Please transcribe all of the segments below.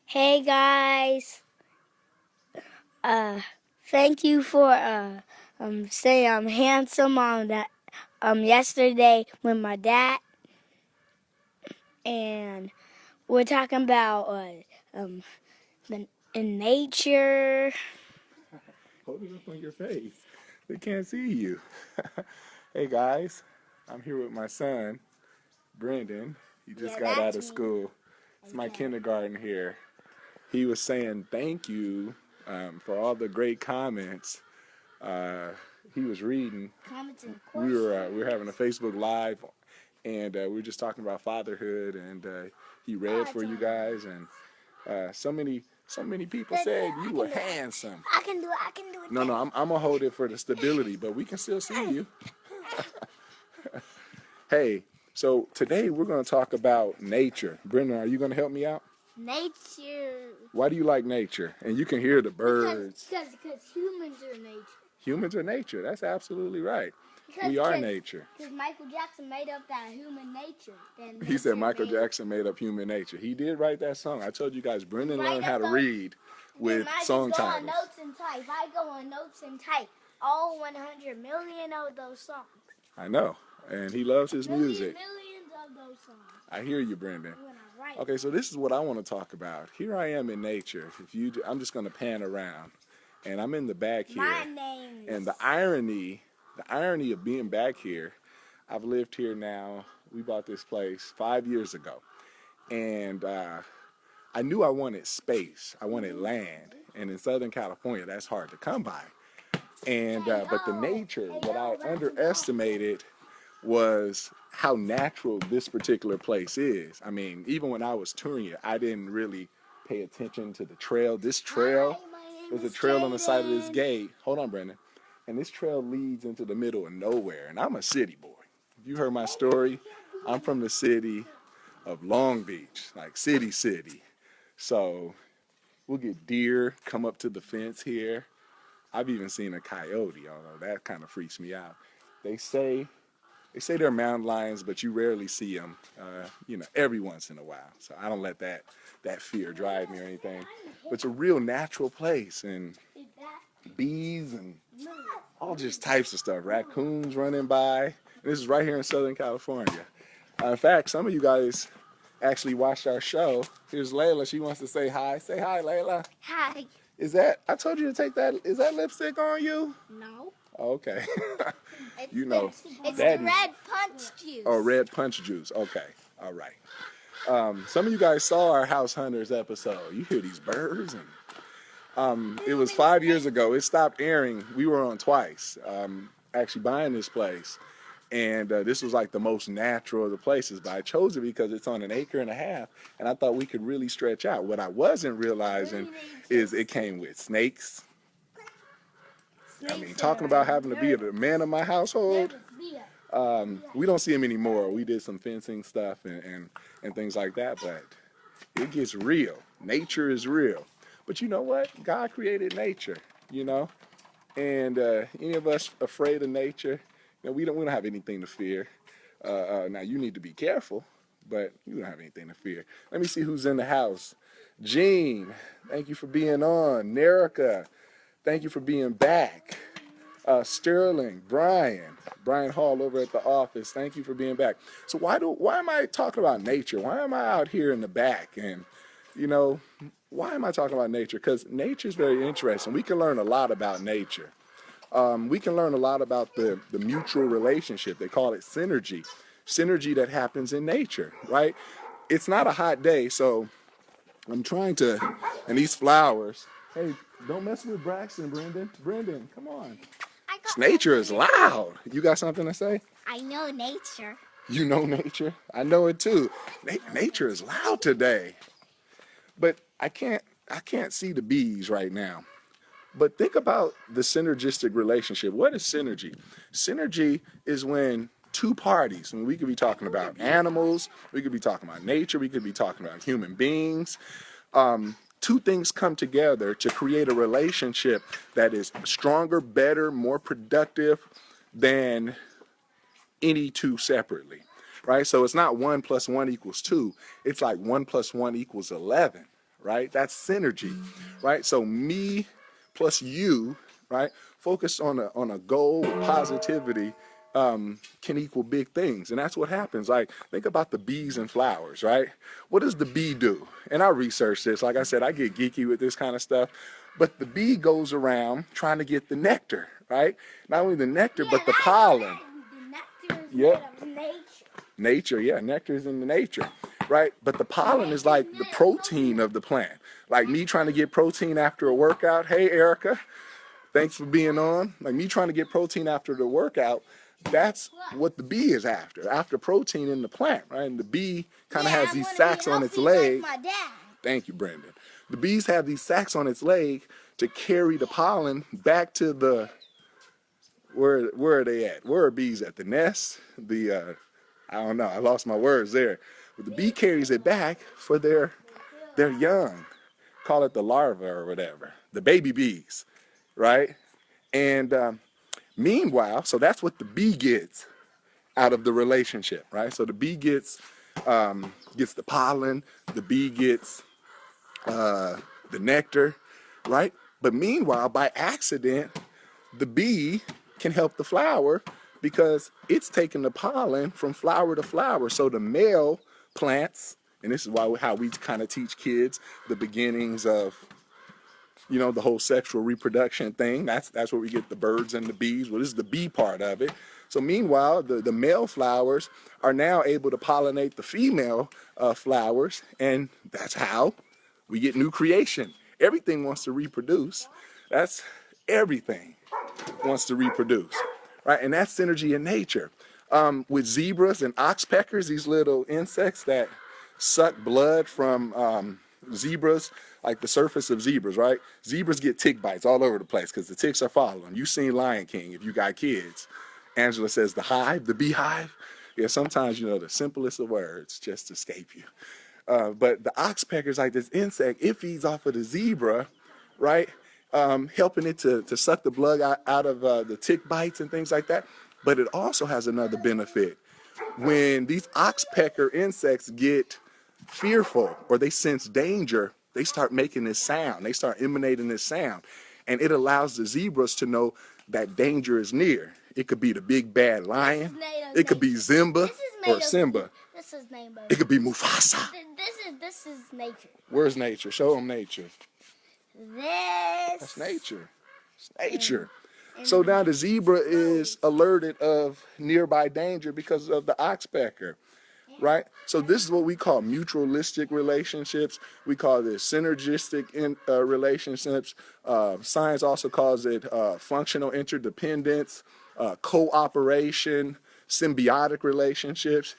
Hey guys, uh, thank you for saying I'm handsome on that yesterday with my dad, and we're talking about in nature. Hold it up on your face. They can't see you. Hey guys, I'm here with my son, Brendan. He just got out of school. It's my kindergarten here. He was saying thank you for all the great comments. He was reading. Comments and We were having a Facebook Live, and we were just talking about fatherhood, and he read for you guys, and so many people said you were handsome. I can do it. I can do it. No, I'm gonna hold it for the stability, but we can still see you. Hey, so today we're gonna talk about nature. Brendan, are you gonna help me out? Nature. Why do you like nature? And you can hear the birds. Because humans are nature. Humans are nature. That's absolutely right. We are nature. Because Michael Jackson made up that human nature. He said Michael Jackson made up human nature. He did write that song. I told you guys, Brendan learned how to read with song titles. I go on notes and type all 100 million of those songs. I know. And he loves his music. Millions of those songs. I hear you, Brendan. When I write. Okay, so this is what I want to talk about. Here I am in nature. I'm just going to pan around, and I'm in the back here. My name is... And the irony of being back here, I've lived here now. We bought this place 5 years ago, and I knew I wanted space. I wanted land, and in Southern California, that's hard to come by. And but the nature, what I underestimated was how natural this particular place is. I mean, even when I was touring it, I didn't really pay attention to the trail. This trail, there's a trail on the side of this gate. Hold on, Brendan. And this trail leads into the middle of nowhere. And I'm a city boy. If you heard my story, I'm from the city of Long Beach, like city. So we'll get deer come up to the fence here. I've even seen a coyote, although that kind of freaks me out. They say they're mountain lions, but you rarely see them, every once in a while. So I don't let that fear drive me or anything. But it's a real natural place, and bees and all just types of stuff. Raccoons running by. And this is right here in Southern California. In fact, some of you guys actually watched our show. Here's Layla. She wants to say hi. Say hi, Layla. Hi. I told you to take that. Is that lipstick on you? No. Okay. It's It's red punch juice. Oh, red punch juice. Okay. All right. Some of you guys saw our House Hunters episode. You hear these birds, and it was 5 years ago. It stopped airing. We were on twice, actually buying this place, and this was like the most natural of the places. But I chose it because it's on 1.5 acres, and I thought we could really stretch out. What I wasn't realizing is it came with snakes. I mean, talking about having to be the man of my household, we don't see them anymore. We did some fencing stuff and things like that, but it gets real. Nature is real. But you know what? God created nature, and any of us afraid of nature, we don't have anything to fear. Now, you need to be careful, but you don't have anything to fear. Let me see who's in the house. Jean, thank you for being on. Nerica, thank you for being back. Sterling, Brian Hall over at the office, thank you for being back. So why am I talking about nature? Why am I out here in the back? And, why am I talking about nature? Because nature is very interesting. We can learn a lot about nature. We can learn a lot about the mutual relationship. They call it synergy that happens in nature, right? It's not a hot day, so I'm trying to, and these flowers, hey, don't mess with Braxton, Brendan. Brendan, come on. Nature is loud. You got something to say? I know nature. You know nature? I know it too. Nature is loud today. But I can't see the bees right now. But think about the synergistic relationship. What is synergy? Synergy is when two parties, and we could be talking about animals, we could be talking about nature, we could be talking about human beings. Two things come together to create a relationship that is stronger, better, more productive than any two separately, right? So it's not 1 + 1 = 2. It's like 1 + 1 = 11, right? That's synergy, right? So me plus you, right? Focus on a goal with positivity can equal big things. And that's what happens. Like, think about the bees and flowers, right? What does the bee do? And I researched this. Like I said, I get geeky with this kind of stuff. But the bee goes around trying to get the nectar, right? Not only the nectar, but the pollen. The nectar is Yep. made of nature. Nature, yeah, nectar is in the nature, right? But the pollen is like the protein of the plant. Like me trying to get protein after a workout. Hey, Erica, thanks for being on. Like me trying to get protein after the workout, that's what the bee is after protein in the plant, right? And the bee kind of has these sacs on its leg. Like my dad. Thank you, Brendan. The bees have these sacs on its leg to carry the pollen back to the, where are they at? Where are bees at? The nest? I don't know, I lost my words there. But the bee carries it back for their young. Call it the larva or whatever. The baby bees, right? And meanwhile, so that's what the bee gets out of the relationship, right? So the bee gets the pollen, the bee gets the nectar, right? But meanwhile, by accident, the bee can help the flower because it's taking the pollen from flower to flower. So the male plants, and this is how we kind of teach kids the beginnings of, you know, the whole sexual reproduction thing. That's where we get the birds and the bees. Well, this is the bee part of it. So meanwhile, the male flowers are now able to pollinate the female flowers, and that's how we get new creation. Everything wants to reproduce. That's everything wants to reproduce, right? And that's synergy in nature. With zebras and oxpeckers, these little insects that suck blood from zebras, like the surface of zebras, right? Zebras get tick bites all over the place because the ticks are following them. You've seen Lion King if you got kids. Angela says the hive, the beehive. Yeah, sometimes, you know, the simplest of words just escape you. But the oxpecker is like this insect. It feeds off of the zebra, right? Helping it to suck the blood out of the tick bites and things like that. But it also has another benefit. When these oxpecker insects get fearful or they sense danger, they start making this sound. They start emanating this sound. And it allows the zebras to know that danger is near. It could be the big bad lion. It could be Simba or Simba. This is nature. It could be Mufasa. This is nature. Where's nature? Show them nature. That's nature. It's nature. So now the zebra is alerted of nearby danger because of the oxpecker, right? So this is what we call mutualistic relationships. We call this synergistic relationships. Science also calls it functional interdependence, cooperation, symbiotic relationships.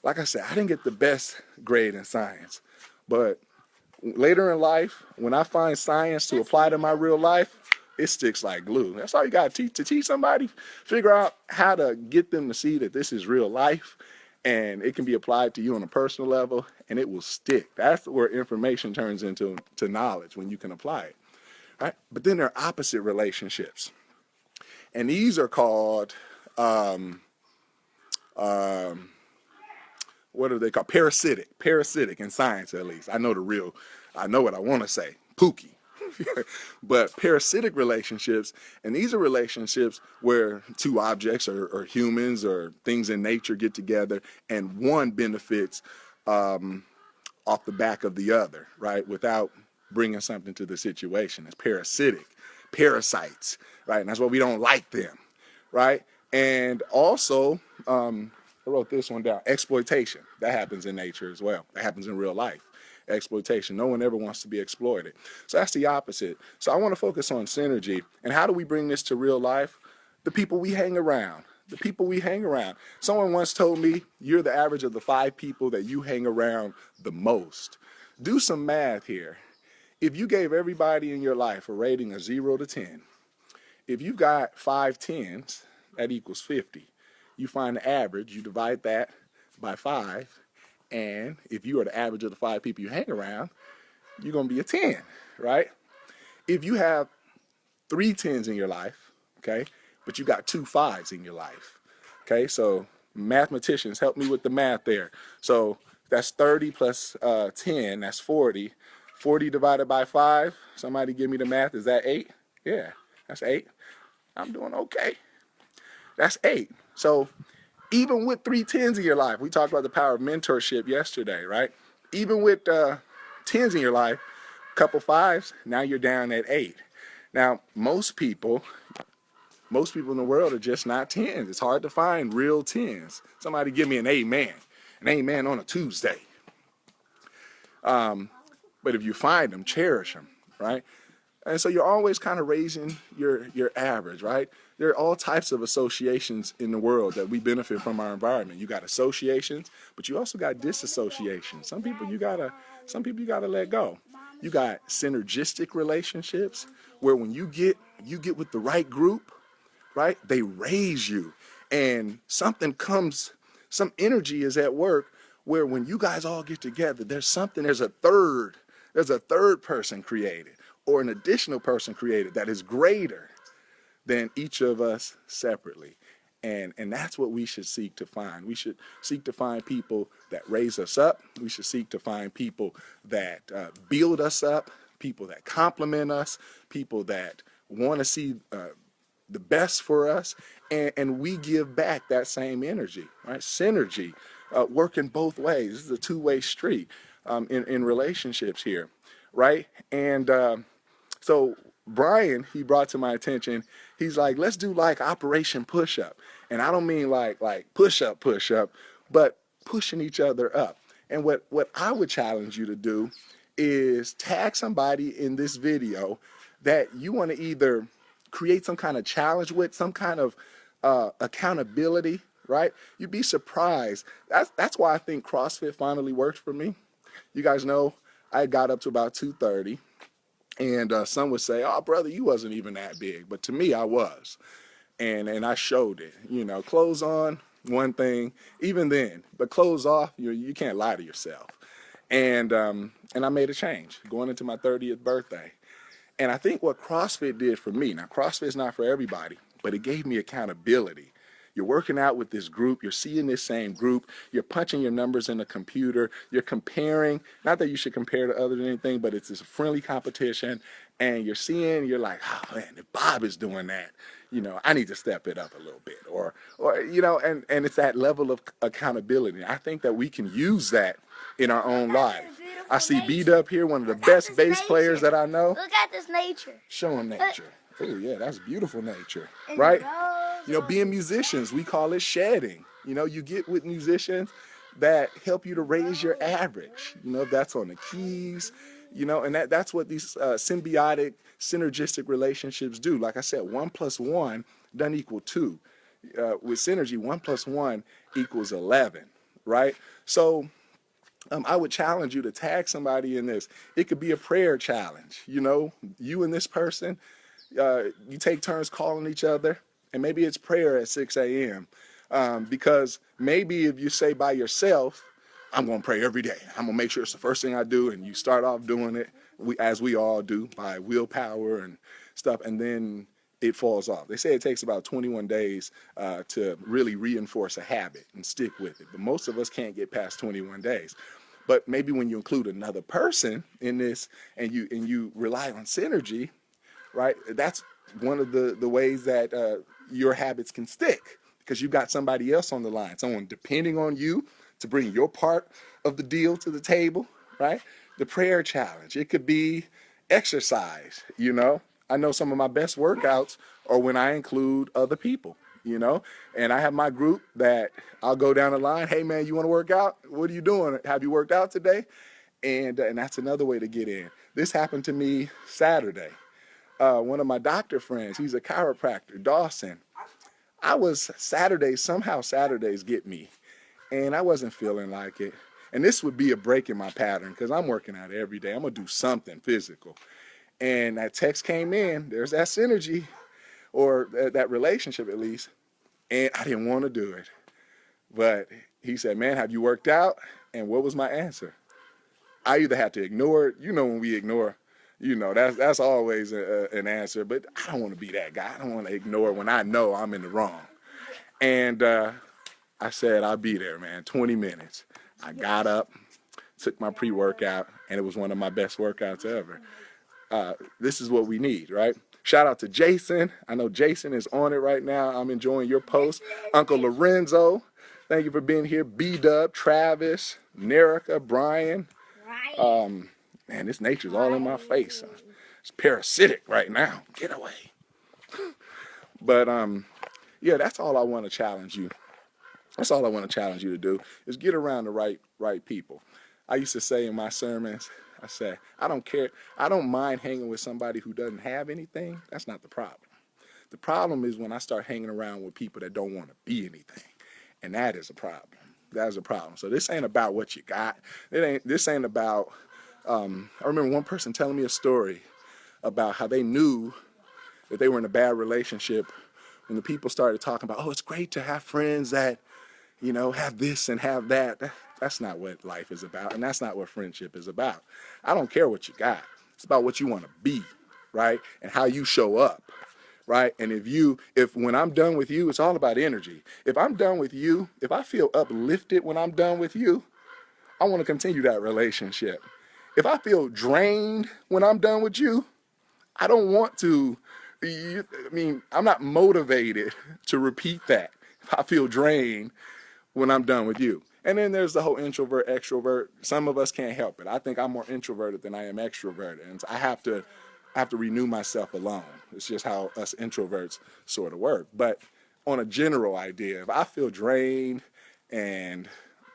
Like I said, I didn't get the best grade in science, but later in life, when I find science to apply to my real life, it sticks like glue. That's all you got to teach somebody. Figure out how to get them to see that this is real life and it can be applied to you on a personal level and it will stick. That's where information turns into knowledge, when you can apply it. Right? But then there are opposite relationships. And these are called, what are they called? Parasitic. Parasitic in science, at least. I know what I want to say. Pookie. But parasitic relationships, and these are relationships where two objects or humans or things in nature get together and one benefits off the back of the other, right? Without bringing something to the situation. It's parasitic. Parasites, right? And that's why we don't like them, right? And also, I wrote this one down, exploitation. That happens in nature as well. That happens in real life. Exploitation. No one ever wants to be exploited. So that's the opposite. So I want to focus on synergy. And how do we bring this to real life? The people we hang around. The people we hang around. Someone once told me, you're the average of the 5 people that you hang around the most. Do some math here. If you gave everybody in your life a rating of 0 to 10, if you got 5 10s, that equals 50. You find the average, you divide that by 5, and if you are the average of the 5 people you hang around, you're going to be a 10, right? If you have 3 10s in your life, okay, but you got 2 5s in your life, okay, so mathematicians, help me with the math there. So that's 30 plus 10, that's 40. 40 divided by 5. Somebody give me the math. Is that 8? Yeah, that's 8. I'm doing okay. That's 8. So even with 3 10s in your life, we talked about the power of mentorship yesterday, right? Even with 10s in your life, a couple 5s, now you're down at 8. Now, most people in the world are just not 10s. It's hard to find real 10s. Somebody give me an amen. An amen on a Tuesday. But if you find them, cherish them, right? And so you're always kind of raising your average, right? There are all types of associations in the world that we benefit from our environment. You got associations, but you also got disassociations. Some people you gotta let go. You got synergistic relationships where when you get with the right group, right? They raise you, and some energy is at work where when you guys all get together, there's a third person created, or an additional person created that is greater than each of us separately. And that's what we should seek to find. We should seek to find people that raise us up. We should seek to find people that build us up, people that compliment us, people that want to see the best for us, and we give back that same energy, right? Synergy, working both ways. This is a two-way street in relationships here, right? And so Brian, he brought to my attention, he's like, let's do like Operation Push-Up. And I don't mean like push-up, but pushing each other up. And what I would challenge you to do is tag somebody in this video that you want to either create some kind of challenge with, some kind of accountability, right? You'd be surprised. That's why I think CrossFit finally worked for me. You guys know I got up to about 230, and some would say, "Oh, brother, you wasn't even that big," but to me, I was, and I showed it. You know, clothes on, one thing, even then, but clothes off, you can't lie to yourself. And I made a change going into my 30th birthday. And I think what CrossFit did for me, now CrossFit's not for everybody, but it gave me accountability. You're working out with this group, you're seeing this same group, you're punching your numbers in the computer, you're comparing, not that you should compare to others or anything, but it's this friendly competition, and you're like, oh man, if Bob is doing that, I need to step it up a little bit, or and it's that level of accountability. I think that we can use that in our own life. I see B-Dub here, one of the best bass players that I know. Look at this nature. Show him nature. Oh yeah, that's beautiful nature, right? Being musicians, we call it shedding. You get with musicians that help you to raise your average. That's on the keys, and that's what these symbiotic, synergistic relationships do. Like I said, 1 + 1 doesn't equal 2. With synergy, 1 + 1 = 11, right? So I would challenge you to tag somebody in this. It could be a prayer challenge. You and this person, you take turns calling each other, and maybe it's prayer at 6 a.m. Because maybe if you say by yourself, I'm going to pray every day. I'm going to make sure it's the first thing I do, and you start off doing it, as we all do, by willpower and stuff, and then it falls off. They say it takes about 21 days to really reinforce a habit and stick with it. But most of us can't get past 21 days. But maybe when you include another person in this and you rely on synergy, right? That's one of the ways that your habits can stick, because you've got somebody else on the line, someone depending on you to bring your part of the deal to the table, right? The prayer challenge. It could be exercise, I know some of my best workouts are when I include other people, and I have my group that I'll go down the line. Hey man, you want to work out? What are you doing? Have you worked out today? And that's another way to get in. This happened to me Saturday. One of my doctor friends, he's a chiropractor, Dawson. Somehow Saturdays get me, and I wasn't feeling like it. And this would be a break in my pattern because I'm working out every day. I'm going to do something physical. And that text came in, there's that synergy, or that relationship at least, and I didn't want to do it. But he said, man, have you worked out? And what was my answer? I either had to ignore it. When we ignore, that's always an answer. But I don't want to be that guy. I don't want to ignore when I know I'm in the wrong. And I said, I'll be there, man, 20 minutes. I got up, took my pre-workout, and it was one of my best workouts ever. This is what we need, right? Shout out to Jason. I know Jason is on it right now. I'm enjoying your post. Uncle Lorenzo, thank you for being here. B-Dub, Travis, Nerica, Brian. Man, this nature's all in my face. It's parasitic right now. Get away. But yeah, that's all I want to challenge you. That's all I want to challenge you to do is get around the right people. I used to say in my sermons, I say, I don't care. I don't mind hanging with somebody who doesn't have anything. That's not the problem. The problem is when I start hanging around with people that don't want to be anything. And that is a problem. That is a problem. So this ain't about what you got. This ain't about, I remember one person telling me a story about how they knew that they were in a bad relationship when the people started talking about, oh, it's great to have friends that, you know, have this and have that. That's not what life is about, and that's not what friendship is about. I don't care what you got. It's about what you want to be, right? And how you show up, right? And if when I'm done with you, it's all about energy. If I'm done with you, if I feel uplifted when I'm done with you, I want to continue that relationship. If I feel drained when I'm done with you, I don't want to. I'm not motivated to repeat that. If I feel drained when I'm done with you. And then there's the whole introvert, extrovert. Some of us can't help it. I think I'm more introverted than I am extroverted. And I have to renew myself alone. It's just how us introverts sort of work. But on a general idea, if I feel drained and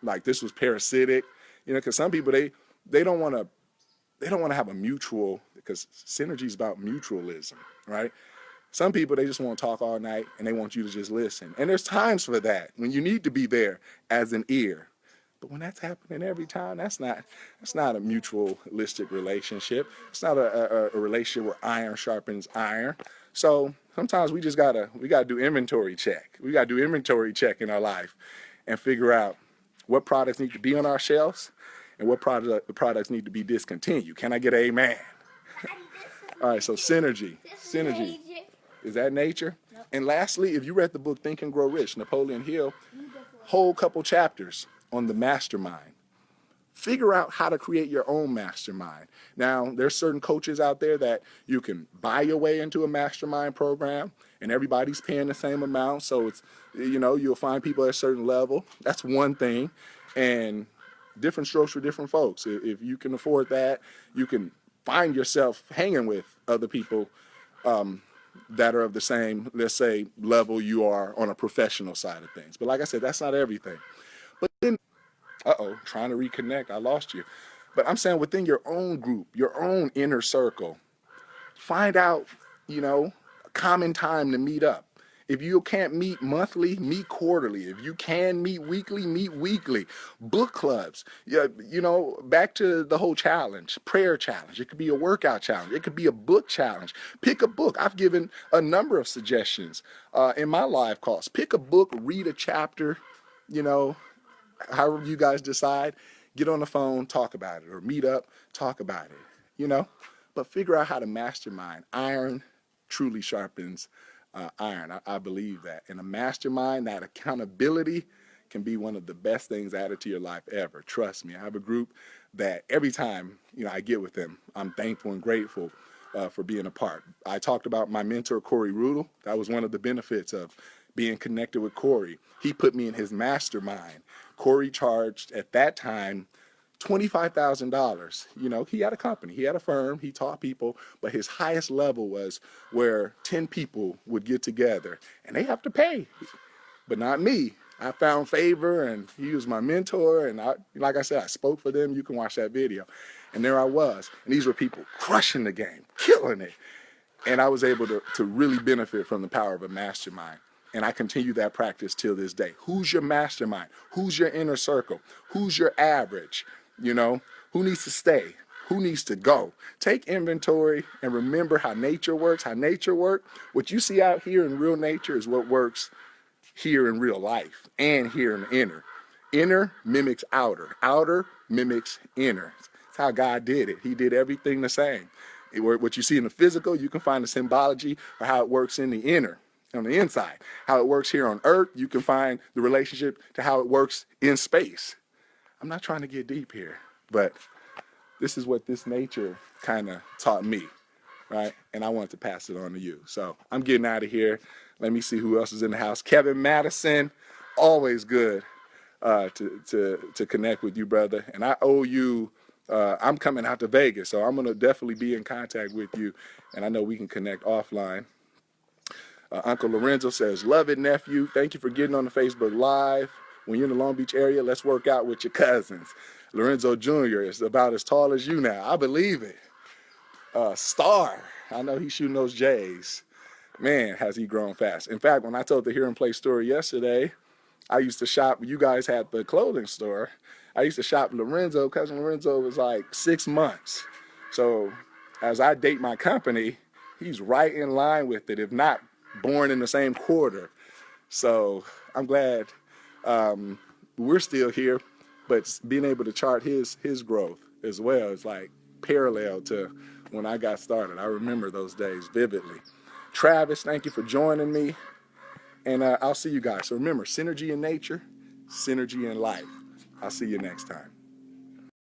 like this was parasitic, you know, because some people, they don't want to have a mutual, because synergy is about mutualism, right? Some people, they just want to talk all night and they want you to just listen. And there's times for that when you need to be there as an ear. But when that's happening every time, that's not a mutualistic relationship. It's not a relationship where iron sharpens iron. So sometimes we gotta do inventory check. We gotta do inventory check in our life and figure out what products need to be on our shelves and what products need to be discontinued. Can I get an amen? All right, so synergy. Is that nature? Yep. And lastly, if you read the book Think and Grow Rich, Napoleon Hill, whole couple chapters on the mastermind. Figure out how to create your own mastermind. Now, there's certain coaches out there that you can buy your way into a mastermind program, and everybody's paying the same amount. So it's, you know, you'll find people at a certain level. That's one thing. And different strokes for different folks. If you can afford that, you can find yourself hanging with other people that are of the same, let's say, level you are on a professional side of things. But like I said, that's not everything. But then, trying to reconnect, I lost you. But I'm saying within your own group, your own inner circle, find out, you know, a common time to meet up. If you can't meet monthly, meet quarterly. If you can meet weekly, meet weekly. Book clubs. Yeah, you know, back to the whole challenge, prayer challenge. It could be a workout challenge. It could be a book challenge. Pick a book. I've given a number of suggestions in my live calls. Pick a book, read a chapter, you know, however you guys decide. Get on the phone, talk about it, or meet up, talk about it, you know. But figure out how to mastermind. Iron truly sharpens iron. I believe that. And a mastermind, that accountability can be one of the best things added to your life ever. Trust me. I have a group that every time, you know, I get with them, I'm thankful and grateful for being a part. I talked about my mentor, Corey Rudel. That was one of the benefits of being connected with Corey. He put me in his mastermind. Corey charged at that time $25,000. You know, he had a company, he had a firm, he taught people, but his highest level was where 10 people would get together and they have to pay, but not me. I found favor and he was my mentor, and like I said, I spoke for them. You can watch that video. And there I was. And these were people crushing the game, killing it. And I was able to really benefit from the power of a mastermind. And I continue that practice till this day. Who's your mastermind? Who's your inner circle? Who's your average? You know, who needs to stay? Who needs to go? Take inventory and remember how nature works. How nature works. What you see out here in real nature is what works here in real life and here in the inner. Inner mimics outer. Outer mimics inner. That's how God did it. He did everything the same. What you see in the physical, you can find the symbology of how it works in the inner, on the inside. How it works here on earth, you can find the relationship to how it works in space. I'm not trying to get deep here. But this is what this nature kind of taught me, right? And I wanted to pass it on to you. So I'm getting out of here. Let me see who else is in the house. Kevin Madison, always good to connect with you, brother. And I owe you. I'm coming out to Vegas, so I'm gonna definitely be in contact with you, and I know we can connect offline. Uncle Lorenzo says, "Love it, nephew. Thank you for getting on the Facebook Live. When you're in the Long Beach area, let's work out with your cousins." Lorenzo Jr. is about as tall as you now. I believe it. Star. I know he's shooting those J's. Man, has he grown fast. In fact, when I told the Hear and Play story yesterday, I used to shop. You guys had the clothing store. I used to shop Lorenzo. Cousin Lorenzo was like 6 months. So as I date my company, he's right in line with it, if not born in the same quarter. So I'm glad we're still here, but being able to chart his growth as well is like parallel to when I got started. I remember those days vividly. Travis, thank you for joining me. And I'll see you guys. So remember, synergy in nature, synergy in life. I'll see you next time.